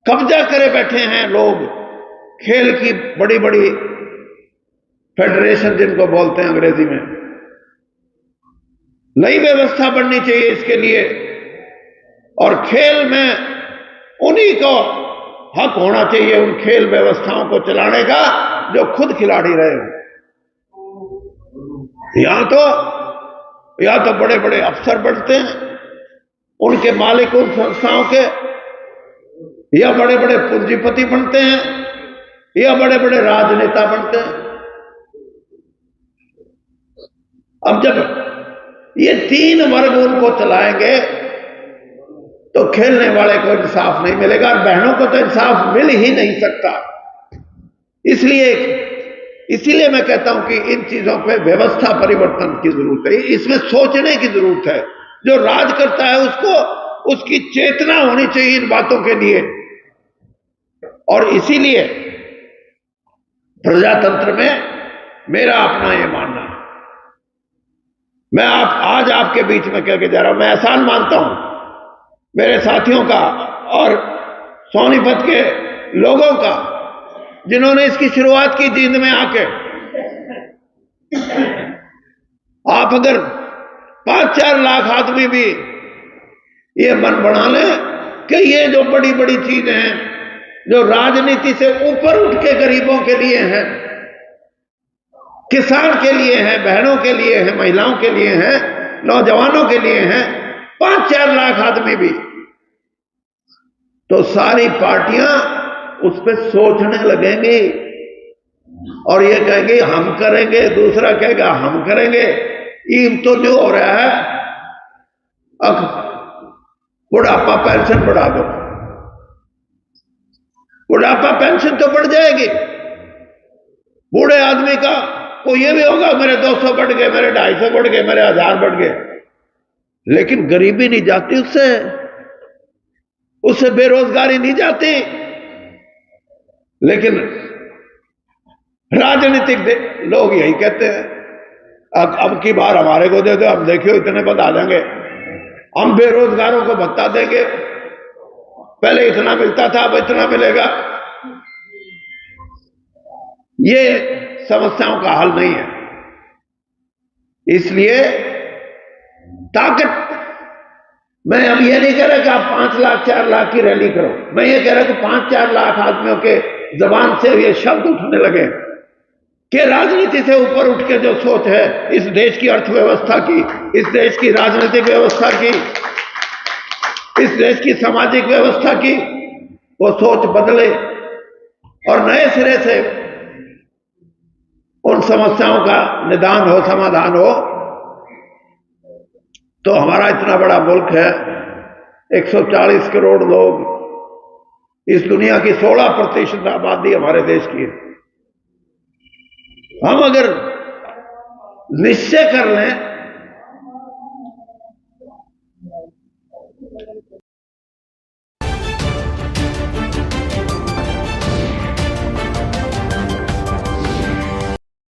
कब्जा करे बैठे हैं लोग। खेल की बड़ी बड़ी फेडरेशन जिनको बोलते हैं अंग्रेजी में, नई व्यवस्था बननी चाहिए इसके लिए। और खेल में उन्हीं को हक होना चाहिए उन खेल व्यवस्थाओं को चलाने का जो खुद खिलाड़ी रहे हो। यहां तो बड़े बड़े अफसर बनते हैं, उनके मालिक उन संस्थाओं के, या बड़े बड़े पूंजीपति बनते हैं, या बड़े बड़े राजनेता बनते हैं। अब जब ये तीन वर्ग उनको चलाएंगे तो खेलने वाले को इंसाफ नहीं मिलेगा, और बहनों को तो इंसाफ मिल ही नहीं सकता। इसीलिए मैं कहता हूं कि इन चीजों पे व्यवस्था परिवर्तन की जरूरत है, इसमें सोचने की जरूरत है। जो राज करता है उसकी चेतना होनी चाहिए इन बातों के लिए। और इसीलिए प्रजातंत्र में मेरा अपना ये मानना है। मैं आज आपके बीच में कह के जा रहा हूं, मैं एहसान मानता हूं मेरे साथियों का और सोनीपत के लोगों का, जिन्होंने इसकी शुरुआत की जींद में आके। आप अगर 5-4 लाख आदमी भी ये मन बना लें कि ये जो बड़ी बड़ी चीजें हैं जो राजनीति से ऊपर उठ के गरीबों के लिए हैं, किसान के लिए हैं, बहनों के लिए हैं, महिलाओं के लिए हैं, नौजवानों के लिए हैं, 5-4 लाख आदमी भी, तो सारी पार्टियां उस पर सोचने लगेंगी और ये कहेंगे हम करेंगे, दूसरा कहेगा हम करेंगे। ये तो जो हो रहा है, अब बुढ़ापा पेंशन बढ़ा दो, बुढ़ापा पेंशन तो बढ़ जाएगी। बूढ़े आदमी का को ये भी होगा मेरे 200 बढ़ गए, मेरे 250 बढ़ गए, मेरे 1000 बढ़ गए, लेकिन गरीबी नहीं जाती उससे बेरोजगारी नहीं जाती। लेकिन राजनीतिक लोग यही कहते हैं, अब की बार हमारे को दे दो, हम देखियो इतने पद आ जाएंगे, हम बेरोजगारों को भत्ता देंगे, पहले इतना मिलता था अब इतना मिलेगा। ये समस्याओं का हल नहीं है। इसलिए ताकत, मैं अब ये नहीं कह रहा कि आप 5 लाख 4 लाख की रैली करो, मैं ये कह रहा कि 5-4 लाख आदमियों के जबान से ये शब्द उठने लगे कि राजनीति से ऊपर उठ के जो सोच है इस देश की अर्थव्यवस्था की, इस देश की राजनीतिक व्यवस्था की, इस देश की सामाजिक व्यवस्था की, वो सोच बदले और नए सिरे से उन समस्याओं का निदान हो, समाधान हो। तो हमारा इतना बड़ा मुल्क है, 140 करोड़ लोग, इस दुनिया की 16% आबादी हमारे देश की है। हम अगर निश्चय कर लें